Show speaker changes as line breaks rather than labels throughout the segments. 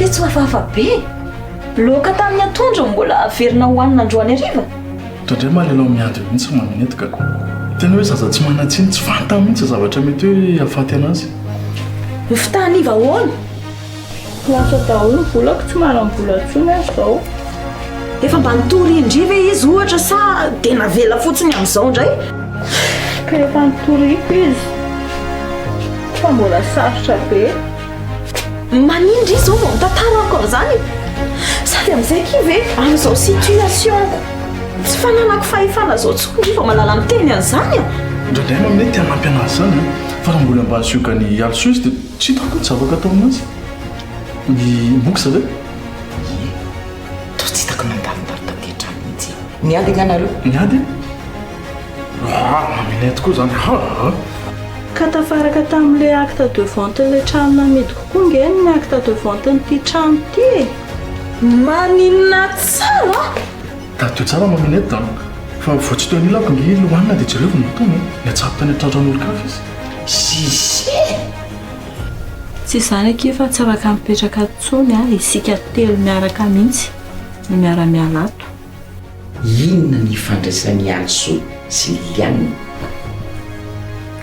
tsy hafahafa be loka tamin'ny atondro mbola averina hohanina androany ariva
tondray mahalelao miady mihitsy maminetaka tena hoe zaza tsy manatsiny tsy fantany mihitsy zavatra mety hoe afaty anazy
fitahaniva ahoana
lasa daholo volako tsy manam-bola ntsony azy zao
efa mba nitorindriva izy ohatra sa tena vela fotsiny amin'izao indray
ka efa nitoriko izy fa mbola sarotra be
manindry izy zao vao mitantara akory zany sady amin'izay kive amin'izao situationko tsy fananako fahefana zao tsony fa malala miteny an'izany a
ndraindray maminety hanampy anazy zany fa raha mbola mba sioka ny also izy dia tsy hitako ny zavaka atao aminazy ny boky zave
to tsy hitako nandarinary taketrany mihitsy niady agnanareo
niady maminety koa zany
ka tafaraka tamin'ilay acte de vente ilay trano namidy kokoa ngeny ny acte de vente nyity trano ty
maninona tsara
tateo tsara maminety da fa vo tsy teo anilako ny lohanina dia jereo vao natony ny atsabo tany atratran'olo kafa izy
sisy
tsy izany akefa tsy afaka mipetraka ntsony a isika telo miaraka mihitsy ny miara-mialato
inona ny fandraisan'ny also sy lilianina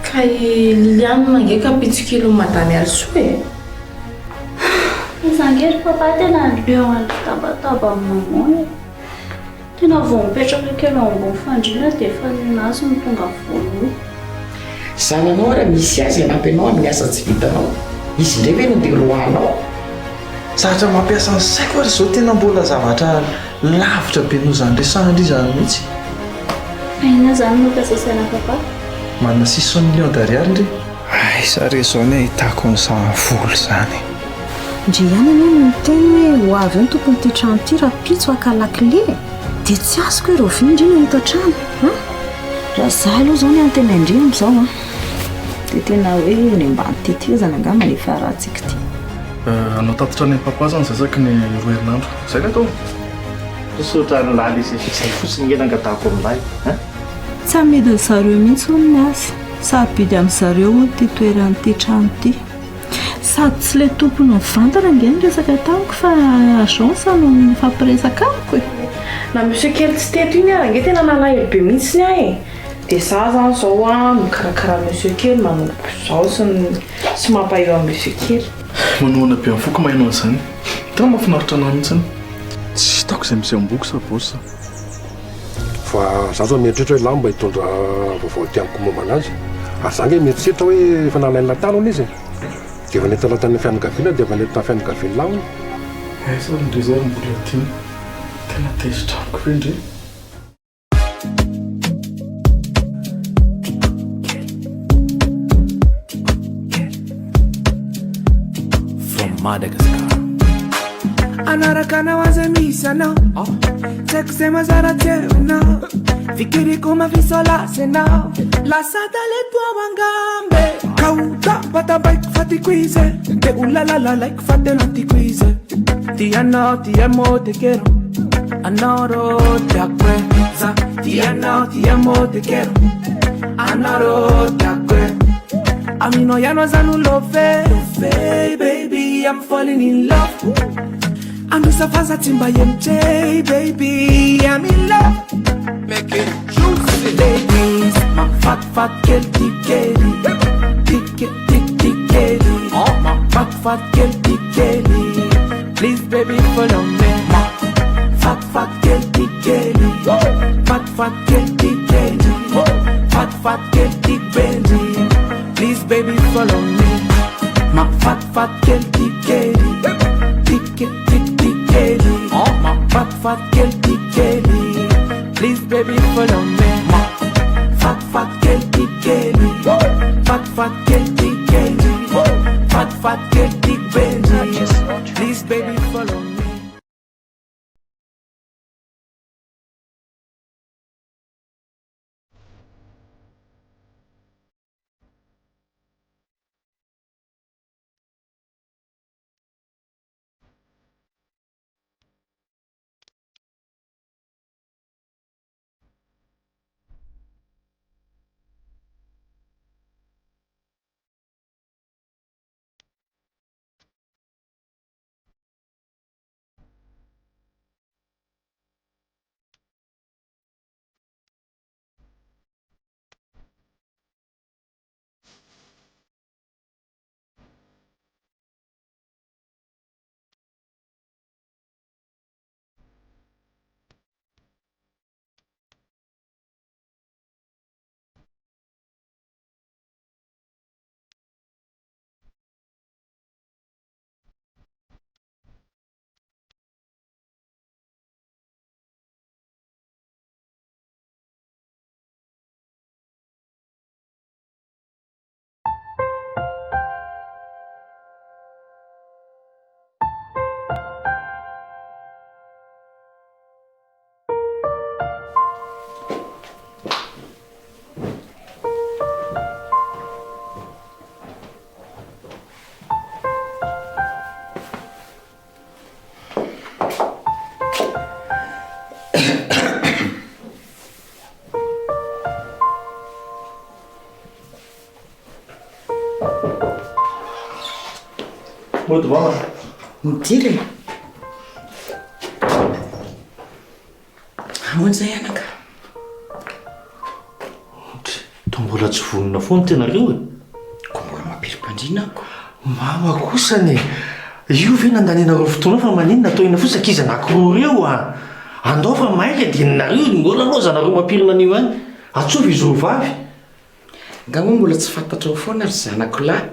ka lilianina ngeka pitsikilo madany also e
izangery papa tena leo tabataba amin'namony tena vao mipetraka kely ambony fandriana dia efa ninazy ny tonga voaloha
zananao raha misy azy anampy anao amin'ny asa tsy vitanao izy ndray hoe nandeha roanao
zatra mampiasa ny saiko ary zao tena mbola zavatra lavitra be no zany resahindry zany mihitsy
aina zany mampiasa saina papa
manana 600 millions d'ariary ndry ay zare zao ny ahitako ny zavolo zany
ndre ihany anie no miteny hoe ho avy eo ny tompon'ity trano ity raha pitso akalakile dia tsy azoko hoe roviny indrina hita trano raha zaho aloha zao ny antena indrina am'izao dia tena hoe ny ambany tetezana angamba nefa rahantsika ty
anao tatitra ny papa zany zazaky ny roa herinandro zay ny atao
sotra ny lala izy izay fotsiny ngena angatahako aminay
tsy amidiny zareo mihitsy ho ny azy sahabidy amin'ny zareo ho ty toeran'ity trano ity sady tsy ilay tompony mivantana ngeny resaka tamiko fa agence no mifampiresaka amiko e
na monsieur kely tsy teto iny ara nge tena nalahelo be mihitsy ny ahy dia za zany zao a mikarakara monsieur kely manompo zao sy mampahiro amin'ny monsieur kely
manoana be am'foko mahainao an'izany tena mahafinaritra anahy mihitsiny tsy hitako izay misy amboky sa bosa
fa za zao mieritreritra hoe lahy mba hitondra vaovao ty amiko momba anazy ary za nge mieritreritra hoe efa nalainy latano izy dia efa nety latany fianakaviana dia efa nety tamin'ny fianakaviana lahony
sa ndre zay ary mbola tiany tena tezitranoko ve ndre
Madagascar anarakana wazamisana Tek sema zara tena fikiri kuma visola sena la satale tua wangambe kauta pata bike fati quize te ulala like fate lanti quize ti amo te quiero anoro te acuerda ti amo te quiero anoro te acuerda a mí no ya no es love baby I'm falling in love I'm just a fast timba MJ baby I'm in love make it juicy ladies my fat girl tikeli tikeli oh my fat girl tikeli please baby follow me my fat girl tikeli fat girl tikeli fat girl tikeli please baby follow me my fat girl tikeli oh my fat girl tikeli please baby follow me my fat girl tikeli fat girl tikeli fat girl tikeli please baby follow me.
Mody mama.
Midiry. Ahoan'izay anaka?
To mbola tsy vonona foana tenareo e.
Ko mbola mampiri-pandrinako.
Mama kosany io ve nandanenareo fotoana fa maninona toina fotsy akiza anankiroa reo a. Andao fa maika dia nareo mbola lozanareo mampirina an'io any. Atsovy izy vavy.
Nga moa mbola tsy fantatra ho foana ry zanako lahy.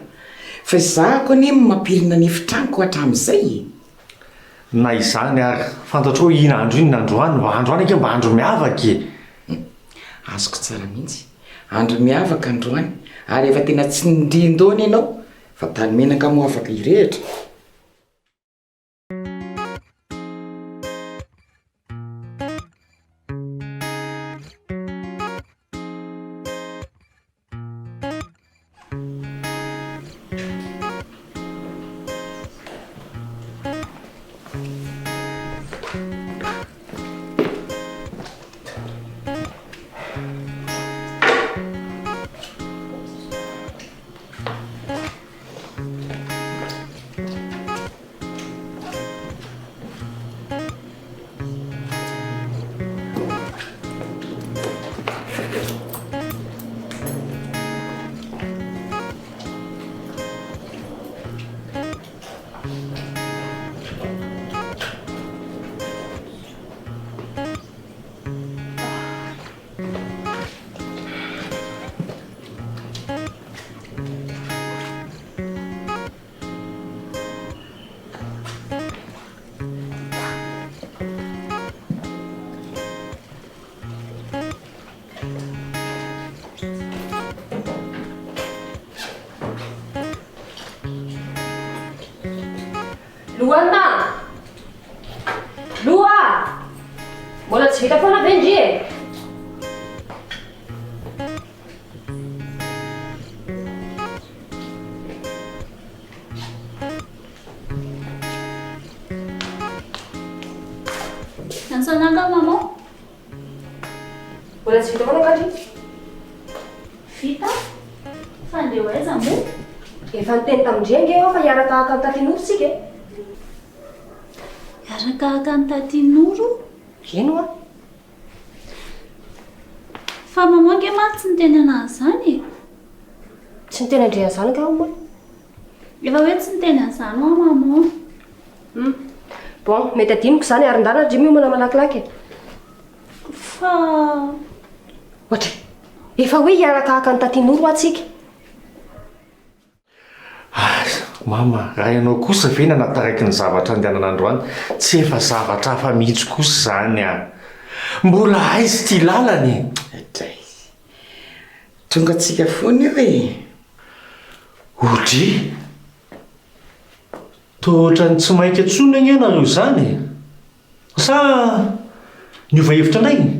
Fa izahako anie mampirina ny fitraniko hatramin'izay.
Na izany ary fantatro hoe ina andro iny nandroany androany ake mba andro miavaka e.
Azoko tsara mihitsy. Andro miavaka androany ary efa tena tsy nindrindoana ianao fa tany menaka moa afaka irehitra.
Luana! Lua! Mbola tsy vita foana ve ndry e?
Nansananga maman?
Mbola tsy vita foana angatry?
Vita? Fandeha hoaiza moa?
Efa niteny tamindry ange eo fa hiara-tahaka amin'ny tatin'oro tsika e.
Hiara-tahaka ny tatin'oro?
Ino a?
Fa maman nge maty tsy niteny anazy zany e?
Tsy niteny andre an'izany ka moa?
Efa hoe tsy niteny an'izany ho maman.
Bon, mety adiniko izany arin-dana ndry miomana malakilaky e.
Fa...
Ohatra, efa hoe hiara-tahaka ny tatin'oro atsika.
Mama, raha ianao kosa ve nanataraky ny zavatra andehanana androany tsy efa zavatra hafa mihitsy kosa zany a. Mbola aizy ty lalany.
Tonga tsika foana io e.
Odry tohatrany tsy maika tsony any ianareo zany sa niova hevitra indray?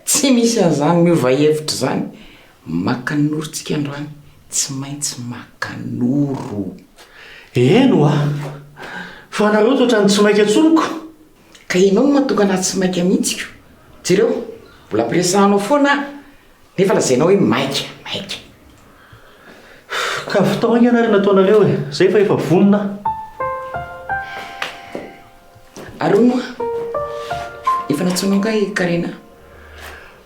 Tsy misy an'izany miova hevitra zany. Makanoro tsika androany. Tsy maintsy makanoro.
Eno a. Fa nareo tohatrany tsy maika tsoniko.
Ka ianao no mahatonga anazy tsy maika mihitsiko. Jereo mbola ampiresahanao foana nefa lazainao hoe maika.
Ka fitao any ianareo nataonareo e. Zay fa efa vonona.
Aroa moa efa natsoinao ka Karena.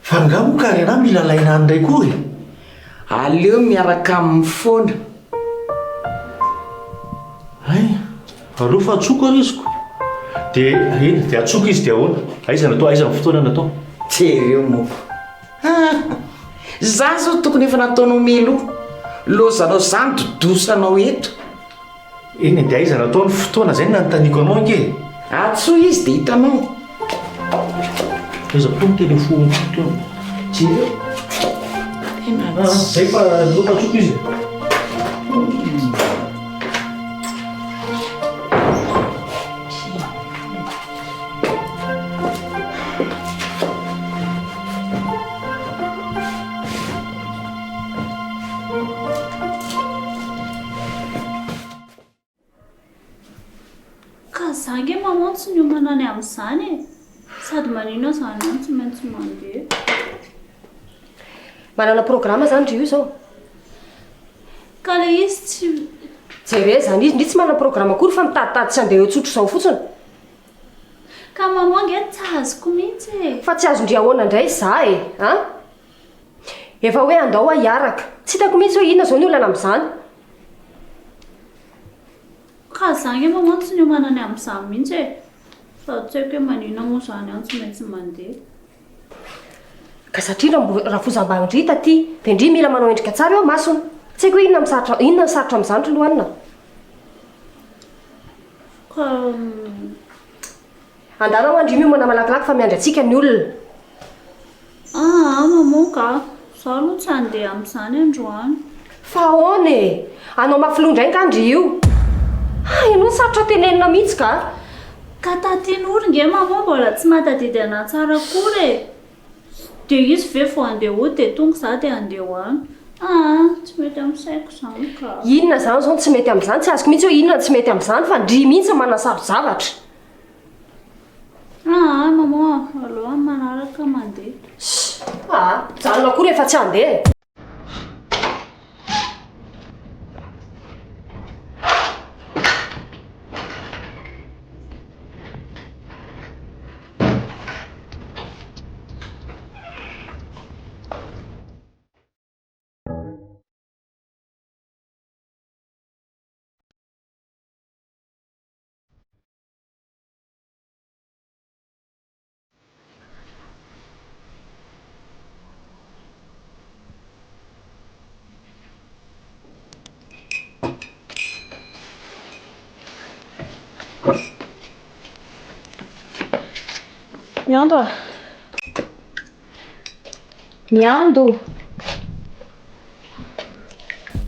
Fa ngamo Karena mila laina andray koa e.
Aleo miaraka amin'ny foana.
Ay, aleo fa atsoko ariziko. Dia iny, dia atsoko izy dia ahoana? Aiza natao, aiza ny fotoana natao?
Jereo moa. Za zao tokony efa nataonao melo. Lozanao zany dodosanao eto.
Iny dia aiza natao ny fotoana zay nanontaniako anao ange.
Atsoa izy dia hitanao.
Aiza po ny telefony fotoana?
Jereo.
Zay fa loka atsoko izy.
Ka zange maman tsy niomana any amin'izany e. Sady manino zany any tsy maintsy mandeha.
Manana programma zany ry io zao.
Ka le izy
jerezany izy ndritsy mana programme akory fa mitaditady tsy andeha eo tsotro izao fotsiny
ka mamangy tsy azoko mihitsy
fa tsy azondria ahoana indray za a efa hoe andao a hiaraka tsy hitako mihitsy hoe inona zao ny olana amin'izany
ka zany maman tsy ny omanany amin'izany mihitsy fa tsy haiko hoe manina moa zany any tsy maintsy mandeha
ka satria raha fozam-bandrita ty dia indri mila manao endrika tsara eo masona tsy haiko hoe inona sarotra amin'izany lohanina
ka
andana ho andry miomana malakilaky fa miandry atsika ny olona
maman ka zaho aloha tsy andeha amin'izany androany
fa ahoana e anao mafilondray ngandry io ianao sarotra tenenina mihitsy
ka tatian'ory nge maman mbola tsy mahatadidy anahy tsara akory e dia izy ve fo andeha ho dia tonga za dia andeha ho any tsy mety amin'saiko izany ka
inona zany zao tsy mety amin'izany tsy azoko mihitsy hoe inona tsy mety amin'izany fa ndry mihitsy manasaro zavatra
maman aloha manaraka mandeha
janona akory efa tsy andeha
Miando miando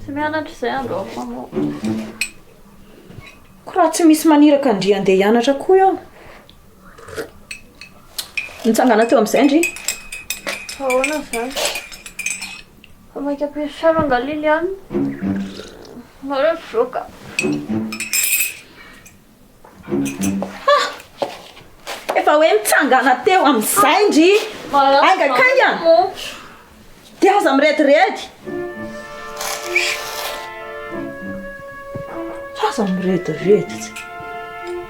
tsy mianatra izay andro maman
ko raha tsy misy maniraka andry andeha hianatra koa eo nitsangana teo amin'izay ndry
ahoana zany fa maika ampiasara angalily any nareo zoka
efa hoe mitsangana teo amin'izay ndry angakanga dia aza mirediredy aza mirediredy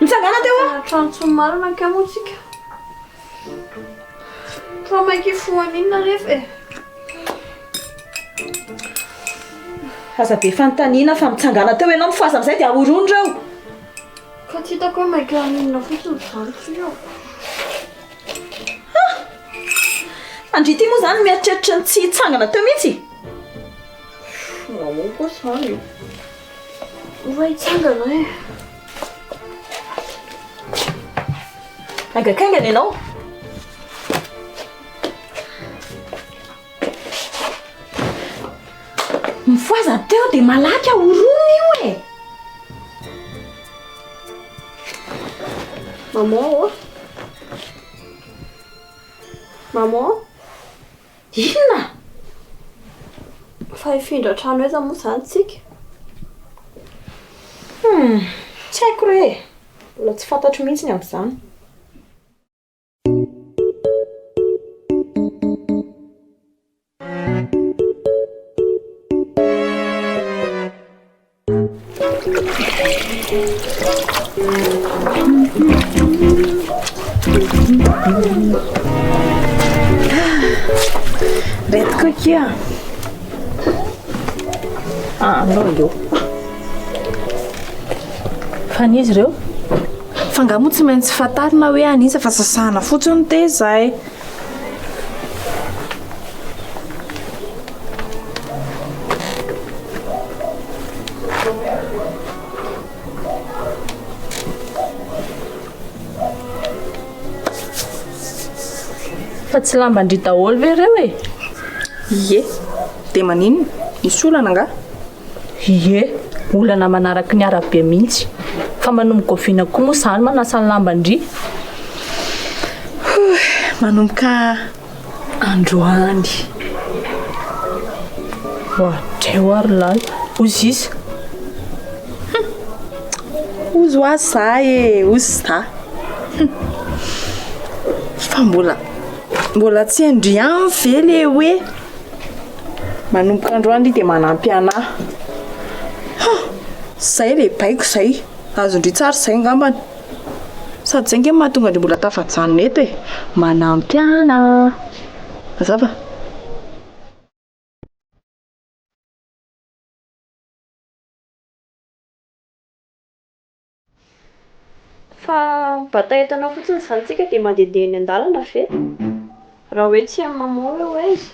mitsangana teo
trano tsy marina ka moa tsika fa maiky foaninona rehefa
aza be fanontaniana fa mitsangana teo ianao mifaza amin'izay dia ahorondreo
ka tsy hitako hoe maiky aminona fotsiny zany tsy eo
andry ty moa zany mieritreritra ny tsy hitsangana teo mihitsy
maman koa zany va hitsangana
angakaingana ianao mifoaza teo dia malaky ahorona io
maman maman
inona
fa hifindra trano eza moa zany tsika
tsy haiko re mbola tsy fantatro mihitsy ny amin'izany retika kia anao io
fa nizy ireo
fa nga moa tsy maintsy fantarina hoe anisa fa sasana fotsiny te zay
fa tsy lambandry daholo ve ireo e
ie dia maninona nisy olana nga
ie olana manaraka ny arabe mihitsy fa manomboka oviana koa moa zany manasa ny lambandry
manomboka androany
oatreo ary lahy ozy isa
ozy ho azy za ozy za fa mbola tsy andriany ve le hoe manomboka androany dia manampy anahy Zay le baiko zay. Azondry tsara zay ngambany. Sady zay nge mahatonga ny mbola tafajanona eto e. Manampiana. Mazava.
Fa bataentanao fotsiny izany tsika dia mandehandeha eny an-dalana ve? Raha hoe tsy amin'ny maman hoe izy.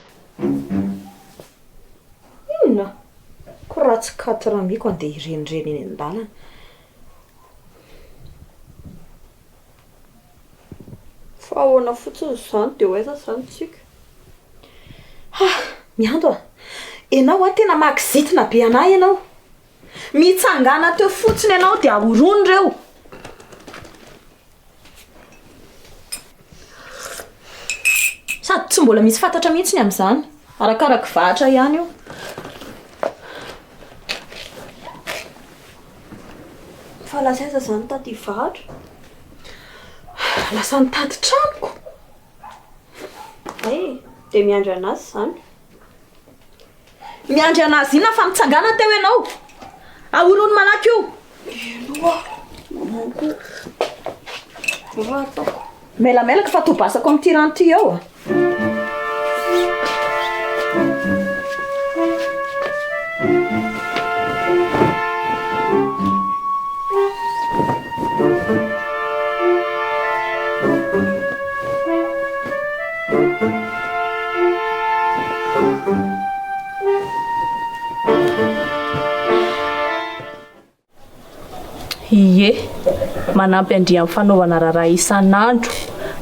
Inona? Ko ratsy 4 miko andeha irenireny eny an-dalana.
Fa ahoana fotsiny izany dia hoaiza izany tsika?
Miando enao tena makizitina be anahy ianao. Mitsangana teo fotsiny ianao dia ahorony ireo. Sady tsy mbola misy fantatra mihitsy ny amin'izany. Arakaraka vahatra ihany io.
Fa lasa aiza izany tady vahatra?
Lasa nitady tranoko.
Dia miandry anazy izany.
Miandry anazy inona fa mitsangana teo ianao? Ahorony malaky io. Melamelaka fa tobasako amin'ity rano ity eo.
Ie, manampy andria amin'ny fanaovana raharaha isan'andro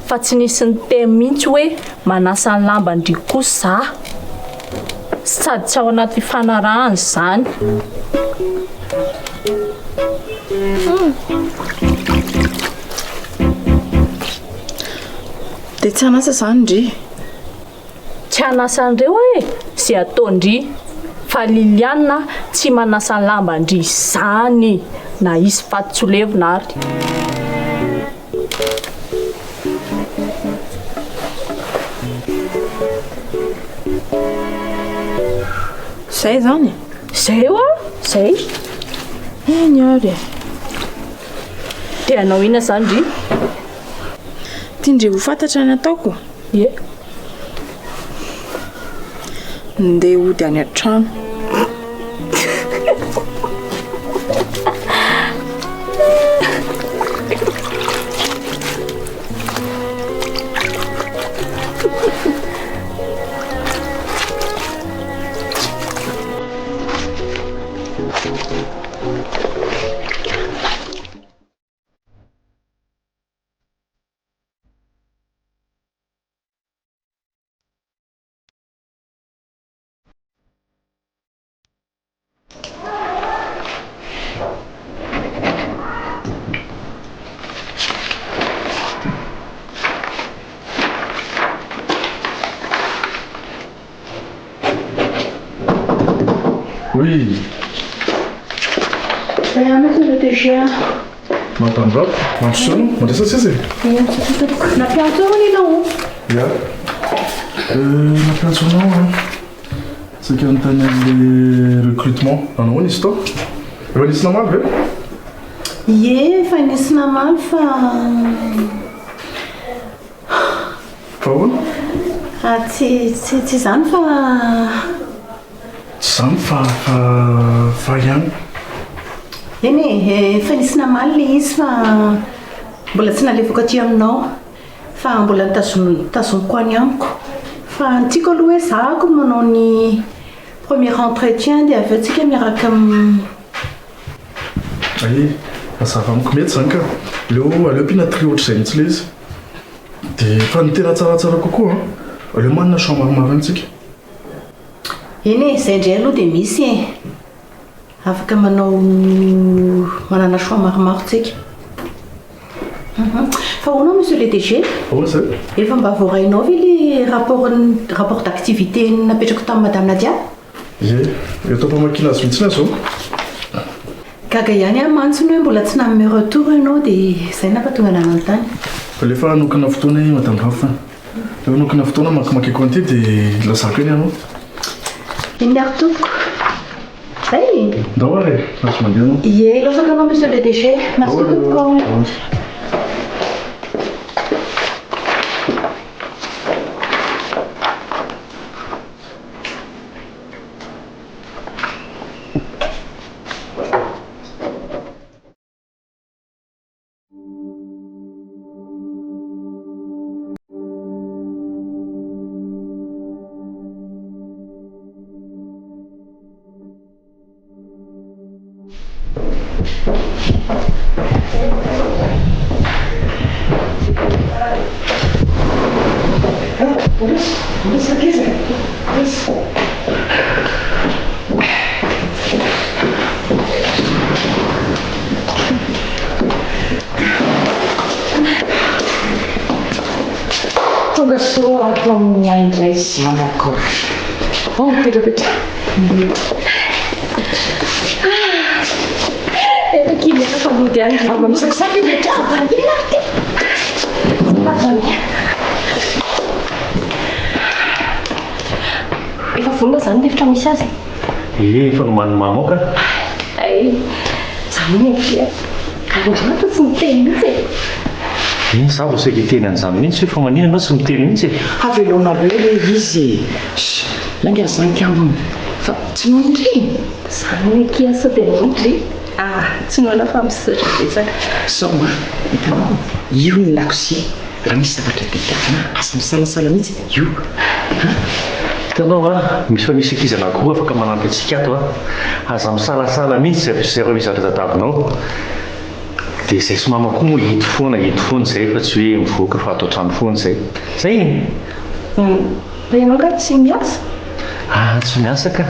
fa tsy nisy ny temy mihitsy hoe manasa ny lamba andria kosa za. Sady tsy ao anaty fanarahana izany. Dia tsy hanasa izany ndry. Tsy hanasa an'ireo e, izay ataondry. Fa Liliana tsy manasa ny lamba ndry izany. Na isy faty-tsolevina ary.
Zay zany?
Zay eo a, zay. Eny ary. Dia anao ina izany ndry?
Tiandre ho fantatra ny ataoko?
Ie.
Ndeha hody any an-trano.
Oui.
Monsieur le DG.
Mampandroto, mampisono, mandresa tsisy.
Nampiantso ianao.
Ya. Nampiantsonao a. Tsika notany an'le recrutement. Nanao nisy tao? Efa nisy namaly ve?
Ie, efa nisy namaly fa...
Fa ahoana?
Tsy izany fa...
Tsy izany fa ihany.
Eny e, efa nisy namaly le izy fa mbola tsy nalefako aty aminao. Fa mbola nitazomiko any amiko. Fa tiako aloha hoe zahako manao ny premier entretien dia avy eo tsika miaraka
Aye, mazava amiko mety izany ka. Aleo mpinatry ohatr'izay mihitsy le izy. Dia fa ny tena tsaratsara kokoa aleo manana champ maromaro antsika.
Eny e, izay indray aloha dia misy e. Afaka manana choix maromaro tsika. Fa hoanao monsieur le DG?
Ahoana zay?
Efa mba voarainao ve le rapport d'activité napetrako tamin'ny madame Nadia?
Ie, eto mpamakina azy mihitsy zao.
Gaga ihany a mantsiny hoe mbola tsy nanome retour ianao dia izay nampatonga nananontany.
Fa lefa hanokana fotoana madame Rafa. Lefa hanokana fotoana makimaky konty dia lazako eny ianao.
Iny ary tompoko. Ay!
Daholo e, lasa mandeha anao.
Ie, lasaka anao monsieur le DG. Merci beaucoup.
Tonga soa ato amin'ny aindray sy manako. Petrapetra.
Efa kely ana fa mody any.
Ava misakisaky rehetra.
Efa vonona zany lefitra misy azy.
Efa nomanomamoaka.
Ay, zany eky. Karandrato tsy miteny mihitsy.
Za vao saika hiteny an'izany mihitsy fa manina anao tsy miteny mihitsy.
Avelonareo le izy. Langa zanky ambony. Fa tsy nondry.
Zany eky asa dia nondry. Tsy noana fa misotra betsaka.
Saoma, hitanao, io ny lakosia. Raha misy zavatra detikana, asa misalasala mihitsy io.
Hitanao misy fa misy ankizy anankiroa afaka manampy antsika ato aza misalasala mihitsy zay reo misy adadavinao. Dia izay somama koa moa hito foana izay fa tsy hoe mivoaka fa ato an-trano foana izay. Zay.
Fa ianao ka tsy miasa?
Tsy miasa ka.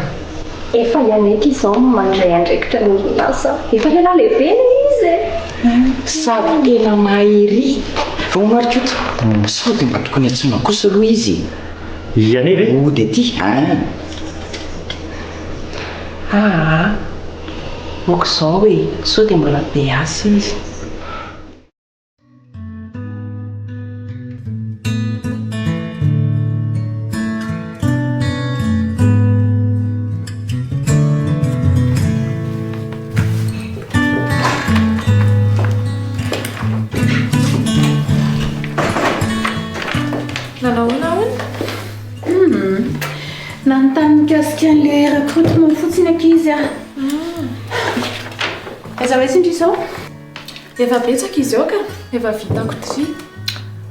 Efa ihany eky izao mandray andraikitra ny orinasa. Efa lehilahy lehibe izy.
Sady tena mahery. Vao marikoto. Sao dia mba tokony antsoina kosa aloha izy.
Anay ve?
Ody aty.
Moko izao hoe sao dia mbola be asa izy.
Nanontany mikasika an'ilay recrutement fotsiny ankizy Aiza hoe sy indrisao?
Efa betsaka izy ao ka, efa vitako 3.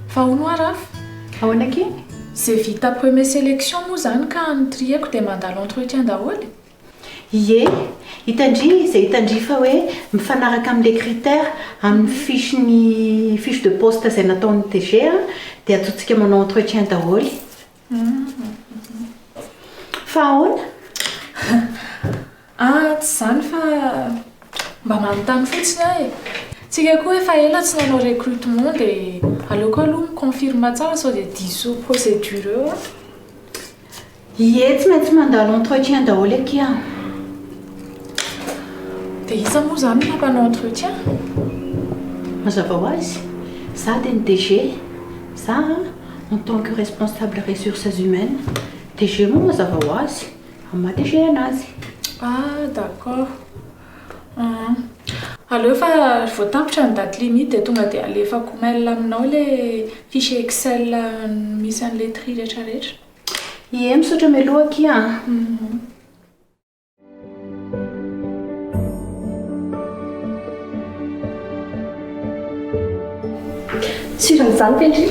Fa hono arafa?
Ahoana keny?
Zay vita premier sélection moa zany ka ny triako dia mandalo entretien daholo.
Ie, izay hitandry fa hoe mifanaraka amin'ilay critères amin'ny fiche de poste izay nataon'ny DG dia ataontsika manao entretien daholo. Fa ahoana?
Tsy zany fa mba manontany fotsiny aho e. Tsika koa efa ela tsy nanao recrutement dia aleoko aloha miconfirme tsara sao dia diso procédure eo.
Ie, tsy maintsy mandalo entretien daholo eky aho.
Dia iza moa zany mampanao entretien?
Mazava ho azy, za dia ny DG, za en tant que responsable ressources humaines, DG moa mazava ho azy, amin'ny DG anazy.
D'accord. Aleo fa voatapitra ny date limite dia tonga dia alefako mail aminao ilay fichier Excel misy an'ilay tri rehetrarehetra.
Ie, misaotra mialoha aky
Siran'izany Petri?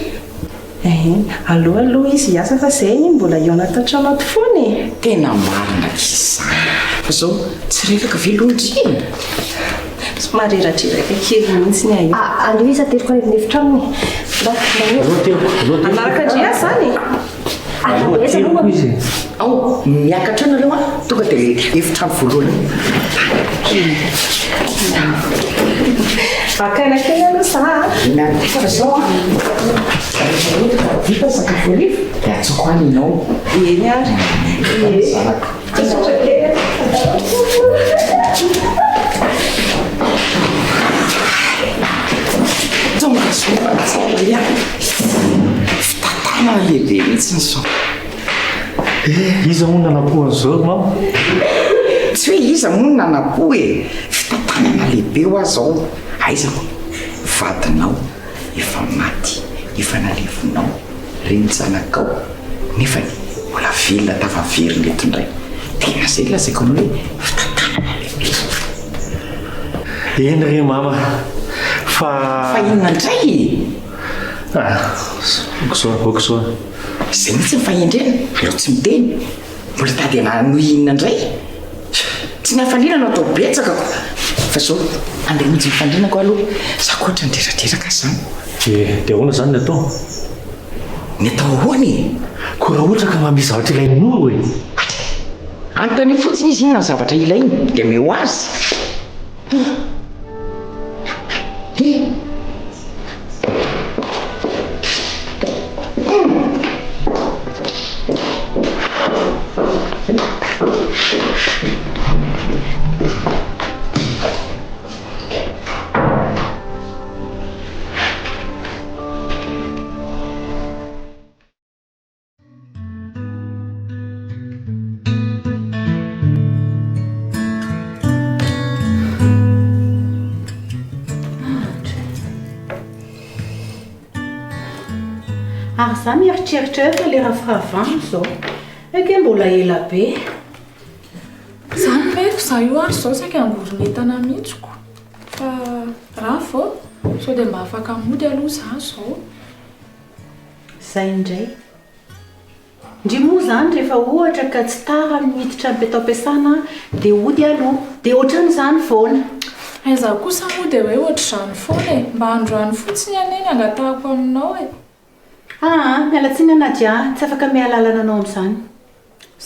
Aloha izy hiasa fa izay mbola eo anaty trano ato foana e.
Tena marina izany. Fa izao tsy reraka velondry.
Somary reratreraka kely mihitsy ny aio.
Aleo izy ateriko any amin'ny efitrano.
Anaraka dria zany.
Miakatra anareo tonga dia efitrano voalohany.
Akaina kely aloha za.
Fa izao vita sakafo arivo dia atsoko any ianao.
Eny ary.
Tonga soa tsara ihany. Fitatana lehibe mihitsy ny sao.
Iza moa nanapohan'izao mama?
Tsy tsy hoe iza monina nakoho e fitantanana lehibe ho azy zao aizako vadinao efa maty efa nalevinao renjanakao nefa mbola velona tafavery letondray tena zay lazaiko anao hoe fitantanana lehibe
eny re mama fa
inona ndray
oksoa
zay mihitsy mifahendrena lo tsy miteny mbola tady anano inona ndray tsy nahafandrinana atao betsakako fa zao andeha mitsy mifandrinako aloha za koatra ndreradreraka zany
dia ahoana zany ny atao
ny atao ahoany
ko raha ohatra ka mamisy zavatra ilainao e
antony fotsiny izy inona ny zavatra ilainy dia meo azy
ary za mieritreritra eo fa le raha fahavano zao eke mbola ela be
zany meko za io ary zao saika angoronetana mihitsiko fa raha vao sao dia mba afaka mody aloha za zao
zay indray ndry moa zany rehefa ohatra ka tsy tara miditra mipetao am-piasana dia ody aloha dia ohatrany zany foana
aiza kosa moa dia hoe ohatr'izany foana e mba androany fotsiny aneny angatahako aminao e
mialatsiny anadia tsy afaka mialalana anao amin'izany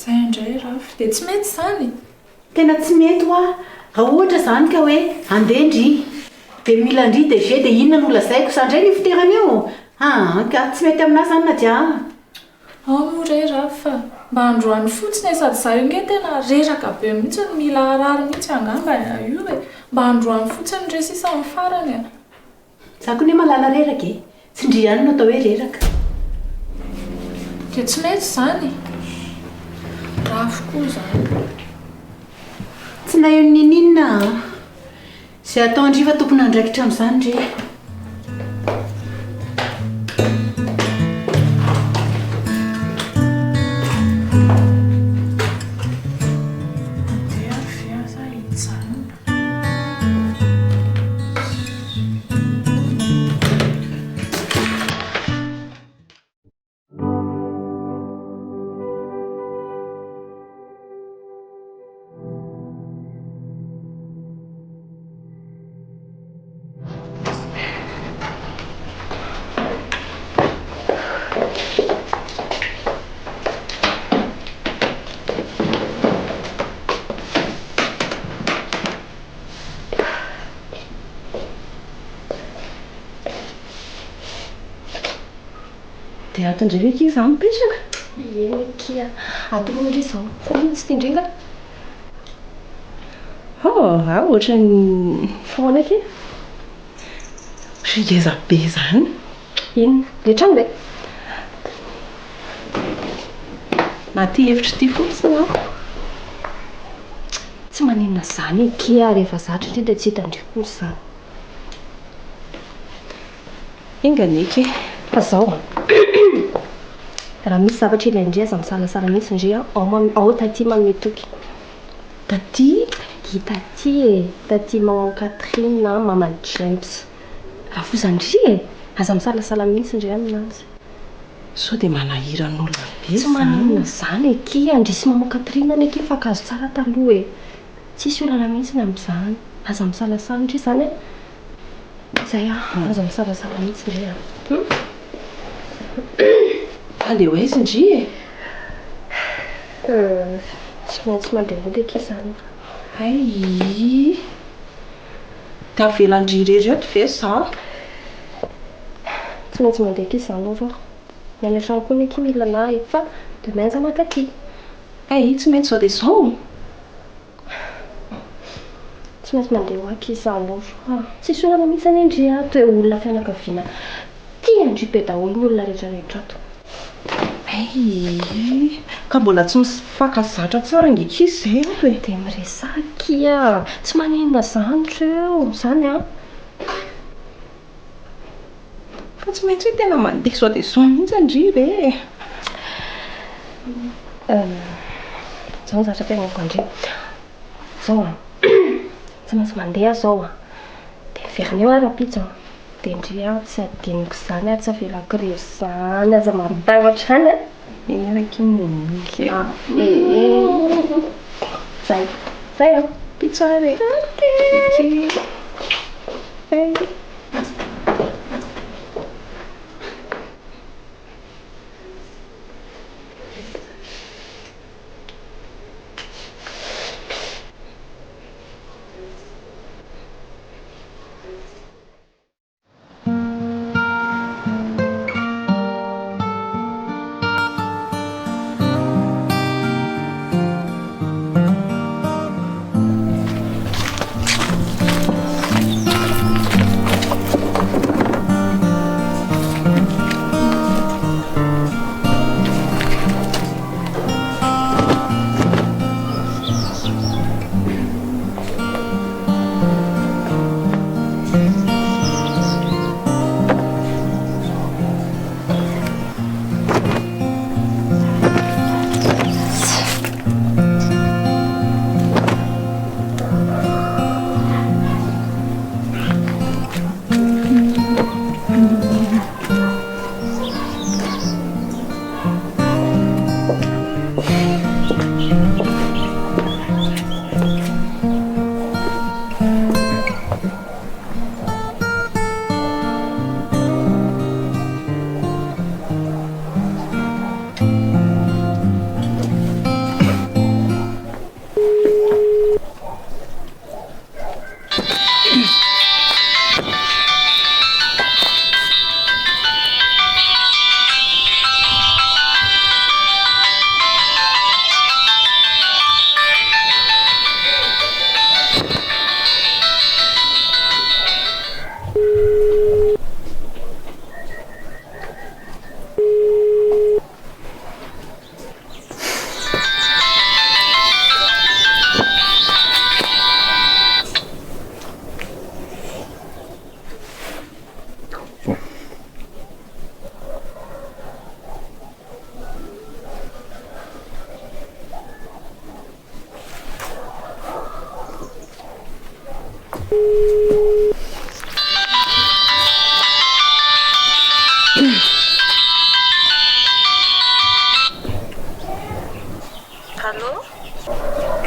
zay indray rafy dia tsy mety zany
tena tsy mety hoa raha ohatra zany ka hoe andeha ndry dia mila ndry dia ve dia inona no lazaiko sandray ny fiterana eo ka tsy mety aminahy zany nadia
moray rafy fa mba androany fotsiny e sady za io nge tena reraka be mihitsy ny mila arary mihitsy angamba io e mba androany fotsiny ndre sisa amin'ny farany a
za ko ne malala reraka e tsy ndry ihany no atao hoe reraka
dia tsy mety zany rafy koa zany
tsy naeo nininina zay atao andriva tompona andraikitra amin'izany ndre dia atondray hoe kia za mipetraka
kia atony ndry zao fa tsy tindringa
ohatra ny
foana ke
figeza be zany
inona le trano be
na ty hevitra ty fotsiny aho
tsy maninona zany kia rehefa zatra indray dia tsy hitandriko zany
inganike
fa zao raha misy zavatra ilaindray aza misalasala mihitsy indray ao taty mametoky
taty
taty e taty maman Catherine na maman James raha fozandry e aza misalasala mihitsy indray aminazy
sao dia manahiran'olona be
tsy manina zany e kia andrisy maman Catherine any ake fakazo tsara taloha e tsisy olana mihitsy ny amin'izany aza misalasala indray zany e zay aza misalasala mihitsy indray
andeha hoaizy indry e
tsy maintsy mandeha mody ake zany
ay dia avelandry irery eto ve za
tsy maintsy mandeha ake zany ova ny any an-trano koa neky mila anahy fa demain za makaty
ay tsy maintsy zao dia zao
tsy maintsy mandeha ho aky zany ova tsisy olana mihitsy any indry ato e olona fianakaviana tia andry be daholo ny olona rehetrarehetra ato
ka mbola tsy mifankazatra tsara ngeky izy zay ato e.
Dia miresaky a, tsy maninona zany eo zany a.
Fa tsy maintsy hoe tena mandeha zao dia zao mihitsy andriva e.
Zao ny zatra mpiainako andriva. Zao a, tsy maintsy mandeha zao a. Dia averineo ara pizza. Dia ndria tsy adiniko izany ary tsy avelako rery izany aza mampitahotra izany a.
Eny araky monika.
Zay. Zay a.
Pizza re. Hey.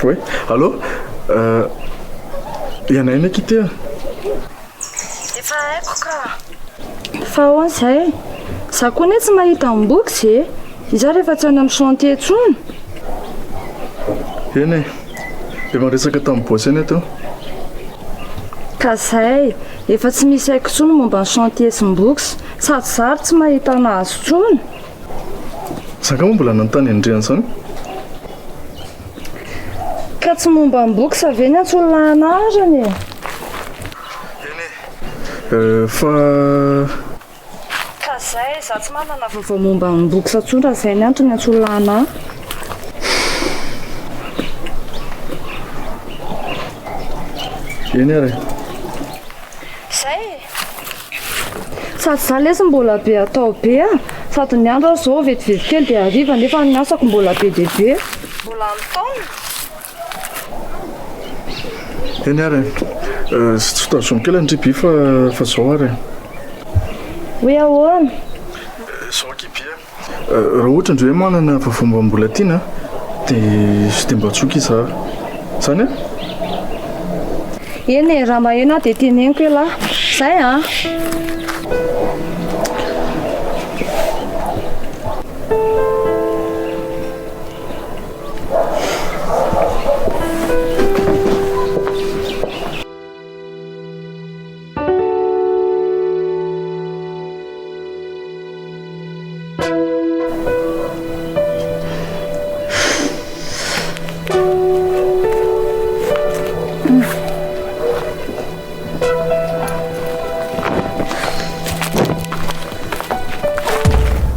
Oui, allô Anay ndraiky ity a.
Efa haiko ka. Fa ahoana izay? Za koa anie tsy mahita boky e. Izaho rehefa tsy any amin'ny chantier intsony.
Eny e, dia maresaka tamin'ny bosy eny ato.
Ka izay, efa tsy misy haiko intsony momba ny chantier sy ny boky. Sady zary tsy mahita anazy intsony.
Zaka moa mbola nanontany andriany izany.
Ka tsy momba ny boky sa ve ny antsolona anarany e?
Fa
ka izay, za tsy manana vaovao momba ny boky sa intsony raha izay ny antony antsolona anahy.
eny ary.
Izay sady za lesy mbola be atao be a. Sady ny andro zao vetivety kely dia hariva nefa ny asako mbola be dia be. Mbola mitaona.
Eny ary, tsy tazony kely andriby fa zao ary.
Hoe ahoana?
Zao kibia. Raha ohatra ndre hoe manana vaovao momba mbola tiana dia sy dia mba tsoky izaho. Zany a?
Eny e, raha maheno dia teneniko hoe lahy. Izay a.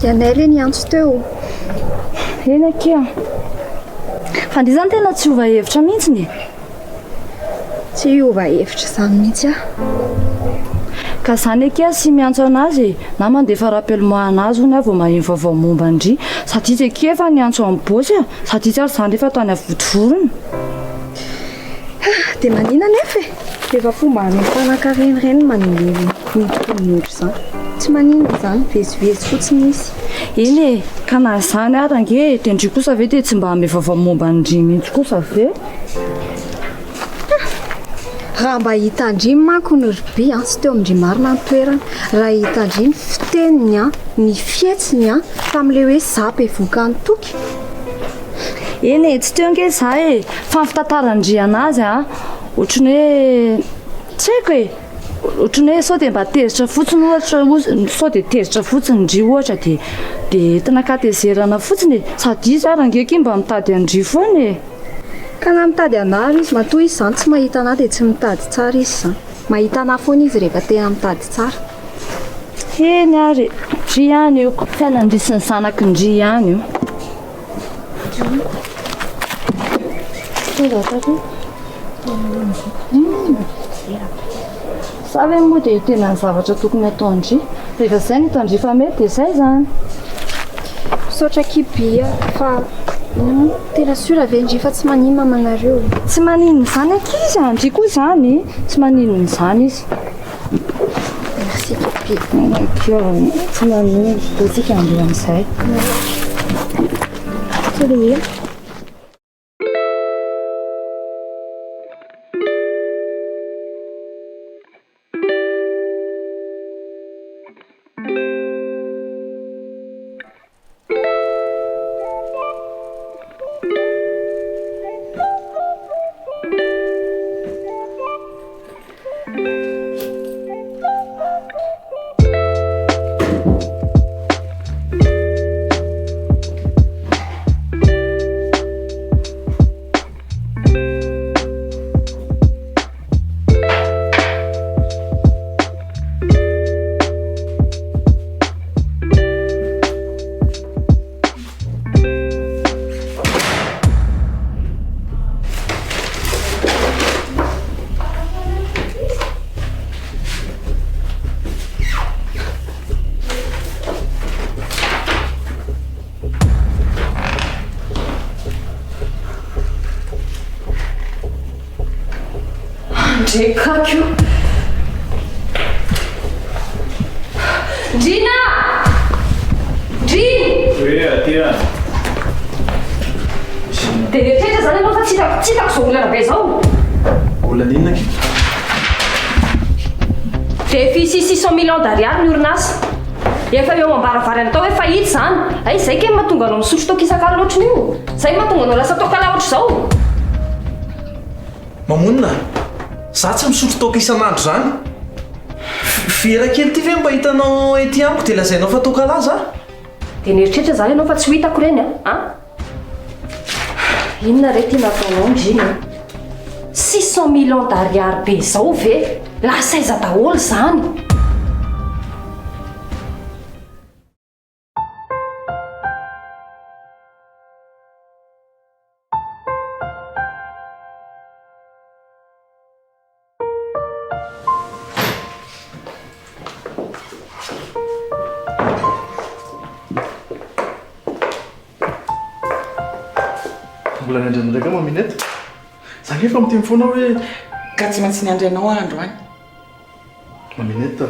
Anay re niantso teo. eny akea fa ndry zany tena tsy ova hevitra mihitsiny
tsy iova hevitra zany mihitsy
ka zany akea sy miantso anazy na mandefa rappellement anazy ony vao maheno vaovao momba ndry satria tsy akea efa niantso amin'ny bosy satria tsy ary zany rehefa tany avotovorona
dia manina nefa rehefa fomba any mpanankareny reny manilely mitokony ohatra zany tsy manina zany vezivezy fotsiny izy
eny ka na zany ary ange dia ndry kosa ve dia tsy mba ame vaovao momba ndry mihitsy kosa ve
raha mba hitandrimy manko ny ryby sy teo amindry marina ny toerana raha hitandrimy fiteniny ny fietsiny fa am'le hoe zapy evoka ny toky
eny tsy teo ange za fa mifitantarandry anazy ohatrany hoe tsy haiko ohatrany hoe sao dia mba tezitra fotsiny ohatra sao dia tezitra fotsiny ndry ohatra dia tena katezerana fotsiny sady izy ary angeky mba mitady andry foany
ka na mitady anary izy matoa izy zany tsy mahita ana dia tsy mitady tsara izy zany mahita ana foana izy rehefa tena mitady tsara
eny ary ndry ihany io fiainandrisy ny zanaky ndry ihany io za ve moa dia tena ny zavatra tokony ataondry rehefa izay ny hitandry fa mety dia izay zany
misaotra kibia fa tena sura ve ndry fa tsy manino mamanareo
tsy manino zany ankizy andry koa zany tsy manino zany izy
merci kibia
tsy manino dotsika andeha amin'izay
tsoleia
Kakio Gina Gina
oui atia
dia rehetrrehetra zany ianao fa tsy hitako izao olana be izao
olana inona ke
dia fisy 600 millions d'ariary ny orinasa efa eo ambaravarany tao hoe fahity zany ay izay ke mahatonga anao misotro toka isakalo loatra io izay mahatonga anao lasa tokala oatra izao
mamonina za tsy misotro toka isan'andro zany vera kely ty ve mba hitanao ety amiko dia lazainao fa tokala za
dia nieritrrehetra zany ianao fa tsy ho hitako ireny inona re tia nataonao ndriny 600 millions d'ariary be izao ve lasa aiza daholo zany
mbola ny andriana ndraika mamineta zany efa miteny foana hoe
ka tsy maintsy ny andrianao andro any
mamineta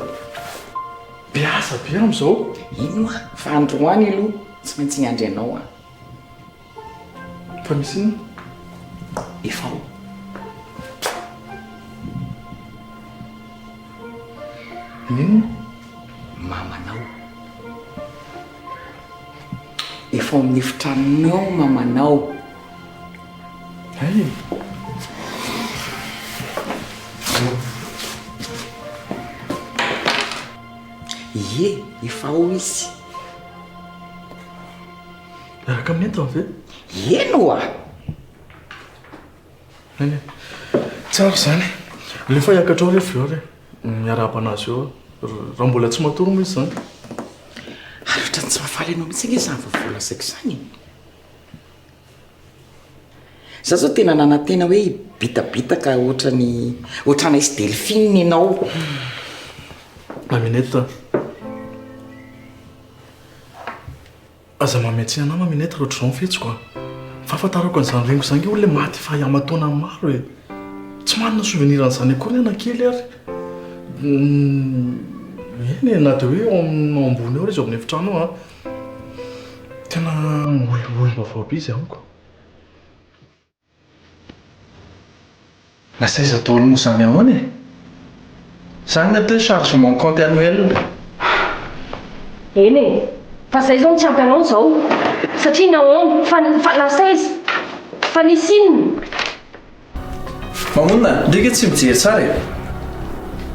biasa be am'izao
ino fa androany aloha tsy maintsy ny andrianao
fa misy iny
efa ao
ninona
mamanao efa amin'ny efitranonao mamanao
ay
ie efa ao izy
miaraka amin'ny entana ve
eno
eny tsara zany lefa hiakatra ao rehefa eo re miarahapanazy eo raha mbola tsy matoro moa izy zany
ary ohatrany tsy mahafaly anao mihitsy ange zany vavola saiko zany za zao tena nanantena hoe bitabitaka ohatrana isy delphine ianao.
Maminette aza mametsy anao maminette rohatr'izao mifetsiko a fahafantarako an'izany rengo izany olona maty fa hiamatona maro e tsy manana souvenir an'izany akory anakely ary eny na dia hoe ambony ao izy ao amin'ny efitrano a tena olom-bavao be izy amiko.
Nasaiza daholo moa izany ahoana e? Izany ny atao chargement compte annuel.
Eny e, fa izay izao tsy ampy anao izao satria nahoana fa nasaiza fa nisy inona.
Mamonina, ndreka tsy mijery tsara e.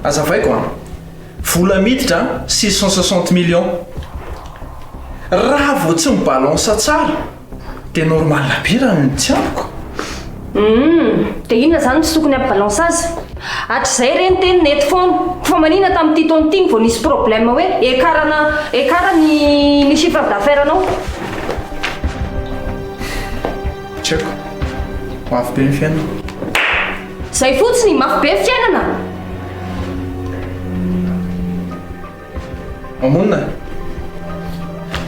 Azavaiko a, vola miditra 660 millions. Raha vao tsy mibalansa tsara dia normal be raha ny tsy ampiko.
Dia inona izany tsy tokony ampibalansa azy? Hatr'izay ireny teny nety foana fa manina tamin'ity taona ity vao nisy problème hoe ekara ny chiffre d'affaires anao.
Tsy haiko, mafy be ny fiainana.
Izay fotsiny mafy be fiainana.
Mamonina,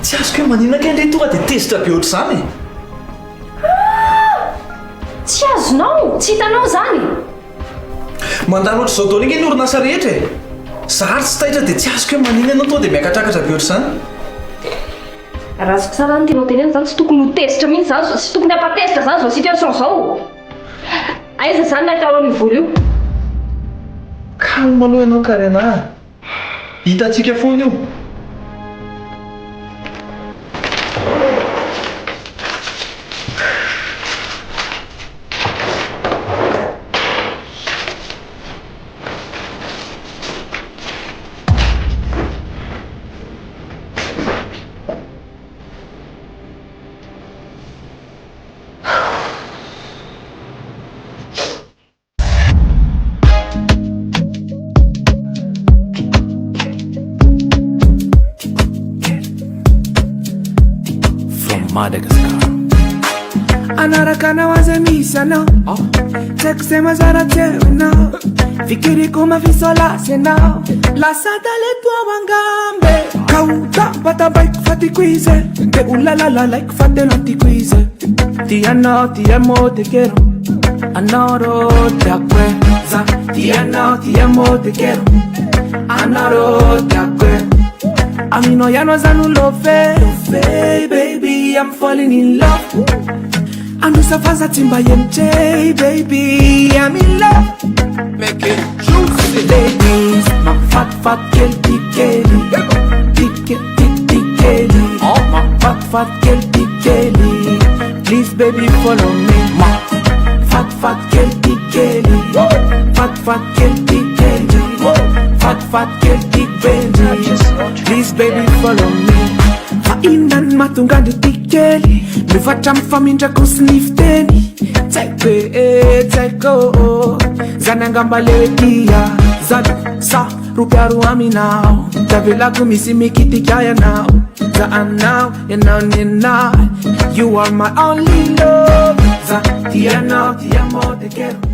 tsy azoko hoe manina kendre tonga dia tezitra be ohatr'izany e.
Tsy azonao, tsy hitanao izany.
Mandany ohatr'izao daholo iny orinasa rehetra e. Zary tsy taitra dia tsy azoko hoe manina ianao tonga dia miakatrakatra be ohatr'izany.
Raha azoko tsara ny tianao tenena izany tsy tokony ho tezitra mihitsy izany, tsy tokony hampatezitra izany izao situation izao. Aiza izany nahitao ny vola io?
Calme aloha ianao Karena. Hitantsika foana io.
Anaraka na waze misana Tekusema zara tewina Fikiriko mafisola sena La sadale tua wangambe Kauta bata bike fati quize Te ulalala like fate lanti quize Ti amo te quiero Anoro te acuerza Ti amo te quiero Anoro te acuerza Amino ya no zanu love baby I'm falling in love Anusafaza timba yemche baby I'm in love Make it juicy ladies My fat girl tikeli Tikeli Oh my fat girl tikeli Please baby follow me My fat girl tikeli Fat girl tikeli Fat girl tikeli Please baby follow me Fainan matungandi tikeli Mivatra mfamindra kusnifteni Tseko Zanangamba lewetia Zadu sa rupiaru aminao Tavela kumisi mikiti kaya now Za anao now You are my only love Za ti amo te quiero